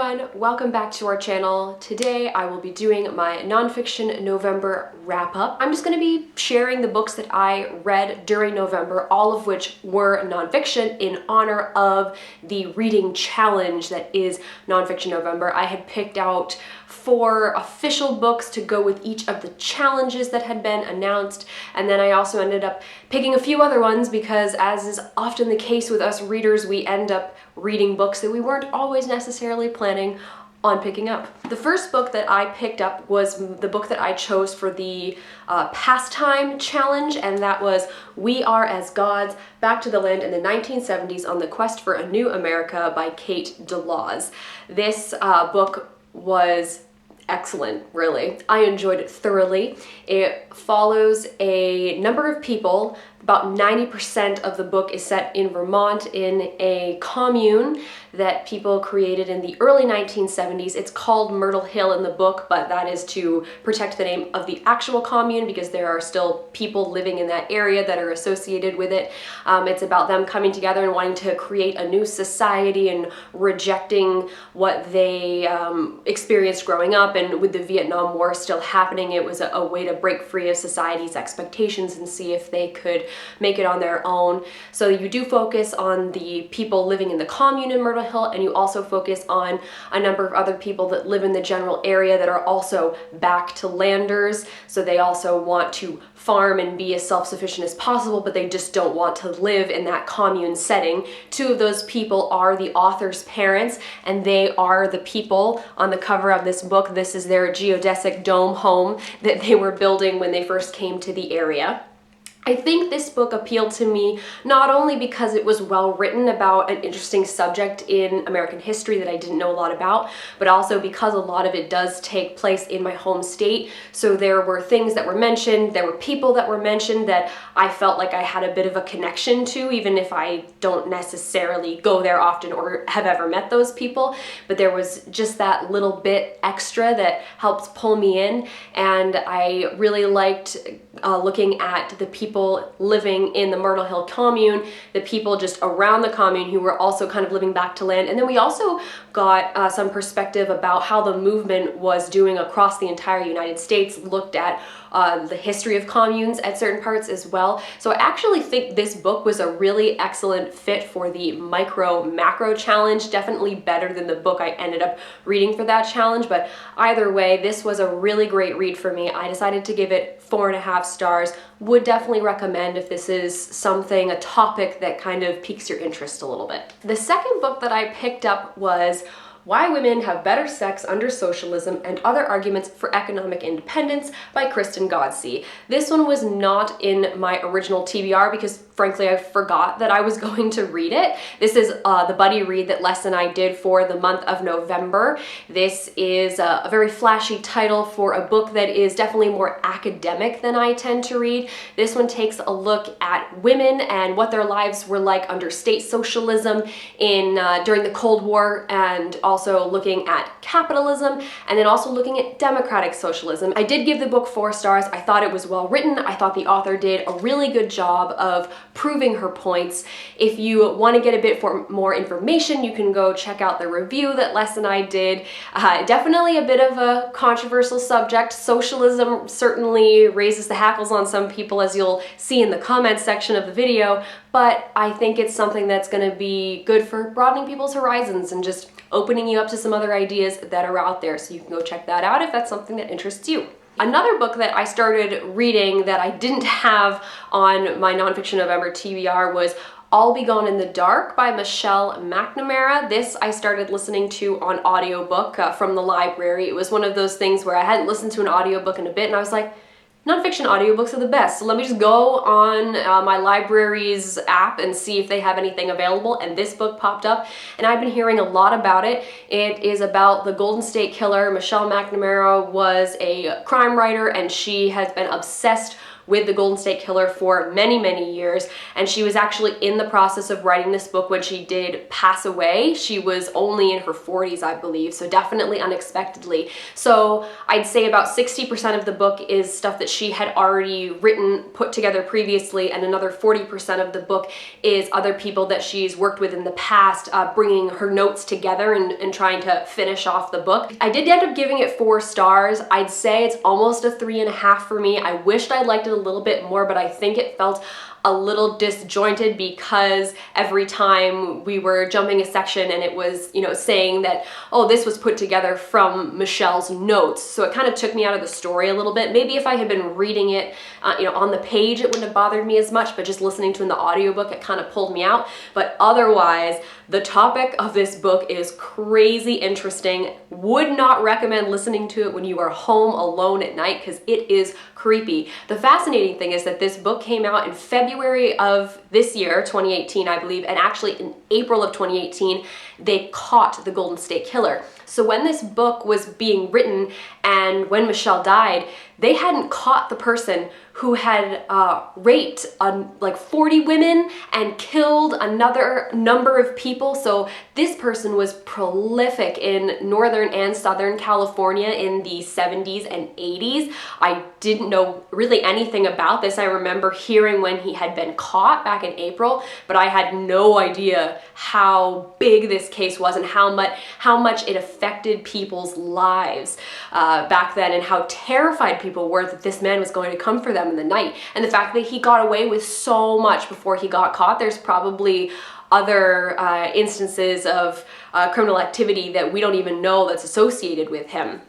everyone, welcome back to our channel. Today I will be doing my nonfiction November wrap-up. I'm just going to be sharing the books that I read during November, all of which were nonfiction in honor of the reading challenge that is Nonfiction November. I had picked out 4 official books to go with each of the challenges that had been announced, and then I also ended up picking a few other ones because, as is often the case with us readers, we end up reading books that we weren't always necessarily planning on picking up. The first book that I picked up was the book that I chose for the pastime challenge, and that was We Are as Gods, Back to the Land in the 1970s on the Quest for a New America by Kate DeLawes. This book was excellent, really. I enjoyed it thoroughly. It follows a number of people. About 90% of the book is set in Vermont in a commune that people created in the early 1970s. It's called Myrtle Hill in the book, but that is to protect the name of the actual commune because there are still people living in that area that are associated with it. It's about them coming together and wanting to create a new society and rejecting what they experienced growing up. And with the Vietnam War still happening, it was a way to break free of society's expectations and see if they could make it on their own. So you do focus on the people living in the commune in Myrtle Hill, and you also focus on a number of other people that live in the general area that are also back to landers. So they also want to farm and be as self-sufficient as possible, but they just don't want to live in that commune setting. 2 of those people are the author's parents, and they are the people on the cover of this book. This is their geodesic dome home that they were building when they first came to the area. I think this book appealed to me not only because it was well written about an interesting subject in American history that I didn't know a lot about, but also because a lot of it does take place in my home state. So there were things that were mentioned, there were people that were mentioned that I felt like I had a bit of a connection to, even if I don't necessarily go there often or have ever met those people. But there was just that little bit extra that helped pull me in, and I really liked looking at the people living in the Myrtle Hill commune, the people just around the commune who were also kind of living back to land. And then we also got some perspective about how the movement was doing across the entire United States, looked at the history of communes at certain parts as well. So I actually think this book was a really excellent fit for the micro-macro challenge, definitely better than the book I ended up reading for that challenge, but either way, this was a really great read for me. I decided to give it 4.5 stars. Would definitely recommend if this is a topic that kind of piques your interest a little bit. The second book that I picked up was Why Women Have Better Sex Under Socialism and Other Arguments for Economic Independence by Kristen Godsey. This one was not in my original TBR because frankly I forgot that I was going to read it. This is the buddy read that Les and I did for the month of November. This is a very flashy title for a book that is definitely more academic than I tend to read. This one takes a look at women and what their lives were like under state socialism during the Cold War, and also looking at capitalism, and then also looking at democratic socialism. I did give the book 4 stars. I thought it was well written. I thought the author did a really good job of proving her points. If you want to get a bit more information, you can go check out the review that Les and I did. Definitely a bit of a controversial subject. Socialism certainly raises the hackles on some people, as you'll see in the comments section of the video, but I think it's something that's going to be good for broadening people's horizons and just opening you up to some other ideas that are out there. So you can go check that out if that's something that interests you. Another book that I started reading that I didn't have on my Nonfiction November TBR was I'll Be Gone in the Dark by Michelle McNamara. This I started listening to on audiobook from the library. It was one of those things where I hadn't listened to an audiobook in a bit, and I was like, nonfiction audiobooks are the best, so let me just go on my library's app and see if they have anything available, and this book popped up, and I've been hearing a lot about it. It is about the Golden State Killer. Michelle McNamara was a crime writer, and she has been obsessed with the Golden State Killer for many, many years, and she was actually in the process of writing this book when she did pass away. She was only in her 40s, I believe, so definitely unexpectedly. So I'd say about 60% of the book is stuff that she had already written, put together previously, and another 40% of the book is other people that she's worked with in the past, bringing her notes together and trying to finish off the book. I did end up giving it 4 stars. I'd say it's almost a 3.5 for me. I wished I liked it a little bit more, but I think it felt a little disjointed because every time we were jumping a section and it was, you know, saying that, oh, this was put together from Michelle's notes. So it kind of took me out of the story a little bit. Maybe if I had been reading it, you know, on the page, it wouldn't have bothered me as much, but just listening to it in the audiobook, it kind of pulled me out. But otherwise, the topic of this book is crazy interesting. Would not recommend listening to it when you are home alone at night because it is creepy. The fascinating thing is that this book came out in February of this year, 2018, I believe, and actually in April of 2018, they caught the Golden State Killer. So when this book was being written and when Michelle died, they hadn't caught the person who had raped like 40 women and killed another number of people. So this person was prolific in Northern and Southern California in the 70s and 80s. I didn't know really anything about this. I remember hearing when he had been caught back in April, but I had no idea how big this case was and how much it affected people's lives back then, and how terrified people were that this man was going to come for them in the night. And the fact that he got away with so much before he got caught. There's probably other instances of criminal activity that we don't even know that's associated with him.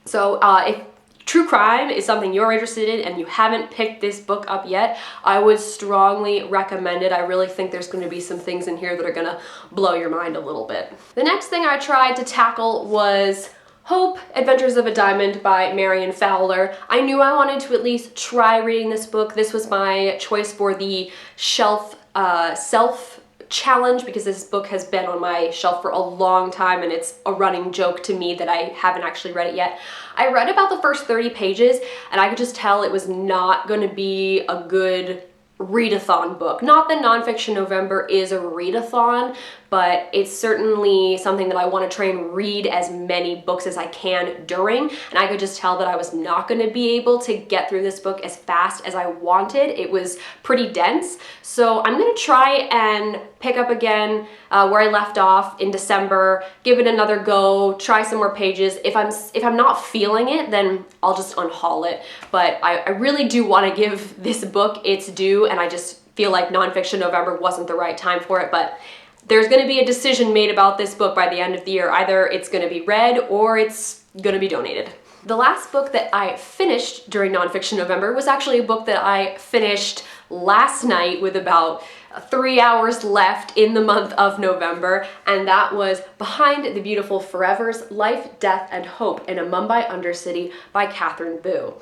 So if true crime is something you're interested in and you haven't picked this book up yet, I would strongly recommend it. I really think there's going to be some things in here that are going to blow your mind a little bit. The next thing I tried to tackle was Hope, Adventures of a Diamond by Marian Fowler. I knew I wanted to at least try reading this book. This was my choice for the self challenge because this book has been on my shelf for a long time and it's a running joke to me that I haven't actually read it yet. I read about the first 30 pages and I could just tell it was not going to be a good readathon book. Not that NonFiction November is a readathon, but it's certainly something that I want to try and read as many books as I can during, and I could just tell that I was not going to be able to get through this book as fast as I wanted. It was pretty dense, so I'm going to try and pick up again where I left off in December, give it another go, try some more pages. If I'm not feeling it, then I'll just unhaul it, but I really do want to give this book its due, and I just feel like NonFiction November wasn't the right time for it, but there's going to be a decision made about this book by the end of the year. Either it's going to be read or it's going to be donated. The last book that I finished during NonFiction November was actually a book that I finished last night with about 3 hours left in the month of November, and that was Behind the Beautiful Forevers, Life, Death, and Hope in a Mumbai Undercity by Catherine Bu.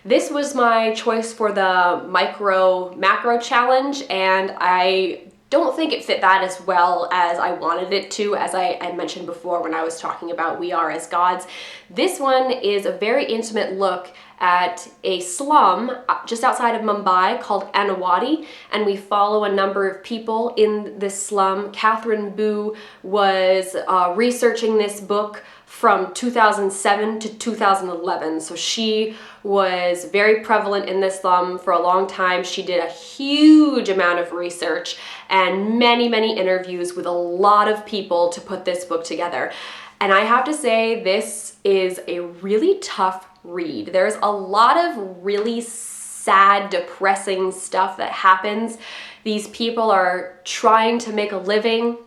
This was my choice for the macro challenge, and I don't think it fit that as well as I wanted it to, as I mentioned before when I was talking about We Are as Gods. This one is a very intimate look at a slum just outside of Mumbai called Anawadi, and we follow a number of people in this slum. Catherine Bu was researching this book from 2007 to 2011, so she was very prevalent in this slum for a long time. She did a huge amount of research and many interviews with a lot of people to put this book together. And I have to say, this is a really tough read. There's a lot of really sad, depressing stuff that happens. These people are trying to make a living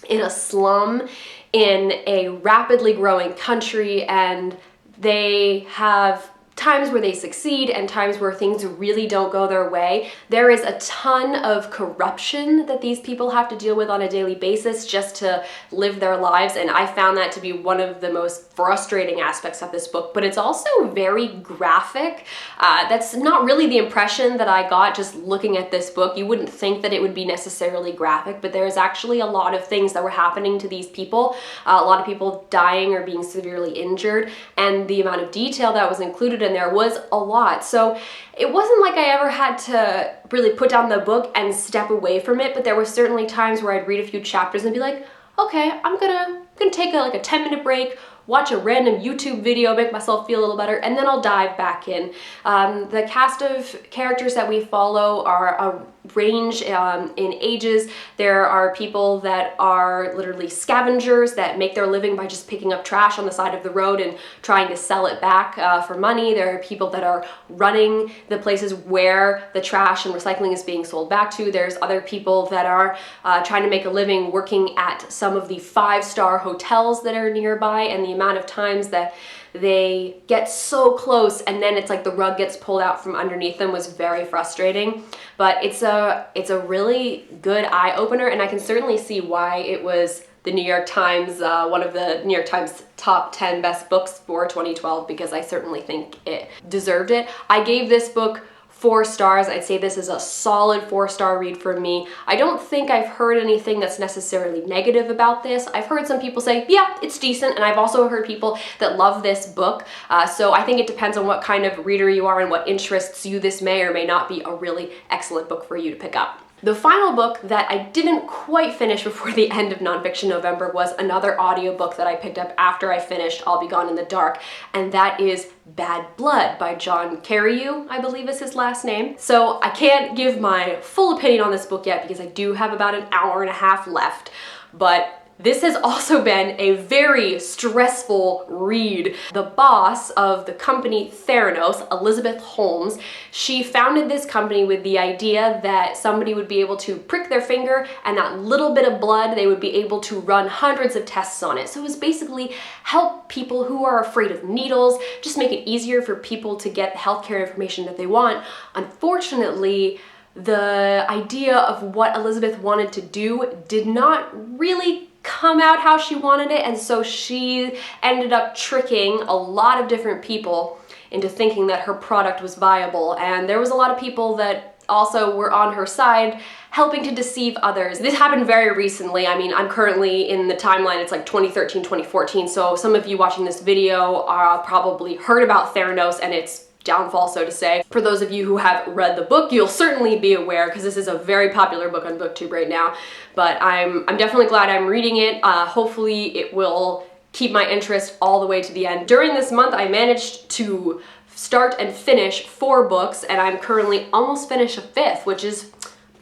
in a slum in a rapidly growing country, and they have times where they succeed and times where things really don't go their way. There is a ton of corruption that these people have to deal with on a daily basis just to live their lives, and I found that to be one of the most frustrating aspects of this book, but it's also very graphic. That's not really the impression that I got just looking at this book. You wouldn't think that it would be necessarily graphic, but there's actually a lot of things that were happening to these people, a lot of people dying or being severely injured, and the amount of detail that was included in in there was a lot. So it wasn't like I ever had to really put down the book and step away from it, but there were certainly times where I'd read a few chapters and be like, okay, I'm gonna take like a 10-minute break, watch a random YouTube video, make myself feel a little better, and then I'll dive back in. The cast of characters that we follow are a range in ages. There are people that are literally scavengers that make their living by just picking up trash on the side of the road and trying to sell it back for money. There are people that are running the places where the trash and recycling is being sold back to. There's other people that are trying to make a living working at some of the 5-star hotels that are nearby, and the amount of times that they get so close and then it's like the rug gets pulled out from underneath them was very frustrating. But it's a really good eye-opener, and I can certainly see why it was the New York Times, one of the New York Times top 10 best books for 2012, because I certainly think it deserved it. I gave this book 4 stars. I'd say this is a solid 4-star read for me. I don't think I've heard anything that's necessarily negative about this. I've heard some people say, yeah, it's decent, and I've also heard people that love this book. So I think it depends on what kind of reader you are and what interests you. This may or may not be a really excellent book for you to pick up. The final book that I didn't quite finish before the end of Nonfiction November was another audiobook that I picked up after I finished I'll Be Gone in the Dark, and that is Bad Blood by John Carreyrou, I believe is his last name. So I can't give my full opinion on this book yet because I do have about an hour and a half left, but this has also been a very stressful read. The boss of the company Theranos, Elizabeth Holmes, she founded this company with the idea that somebody would be able to prick their finger and that little bit of blood, they would be able to run hundreds of tests on it. So it was basically help people who are afraid of needles, just make it easier for people to get the healthcare information that they want. Unfortunately, the idea of what Elizabeth wanted to do did not really come out how she wanted it, and so she ended up tricking a lot of different people into thinking that her product was viable, and there was a lot of people that also were on her side helping to deceive others. This happened very recently. I mean, I'm currently in the timeline, it's like 2013, 2014, so some of you watching this video probably heard about Theranos and its downfall, so to say. For those of you who have read the book, you'll certainly be aware, because this is a very popular book on BookTube right now, but I'm definitely glad I'm reading it. Hopefully it will keep my interest all the way to the end. During this month, I managed to start and finish 4 books, and I'm currently almost finished a 5th, which is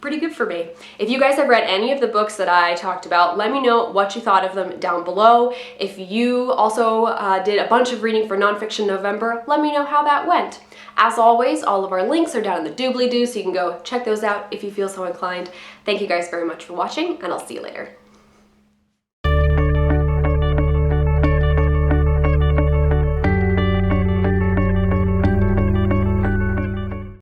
pretty good for me. If you guys have read any of the books that I talked about, let me know what you thought of them down below. If you also did a bunch of reading for Nonfiction November, let me know how that went. As always, all of our links are down in the doobly-doo, so you can go check those out if you feel so inclined. Thank you guys very much for watching, and I'll see you later.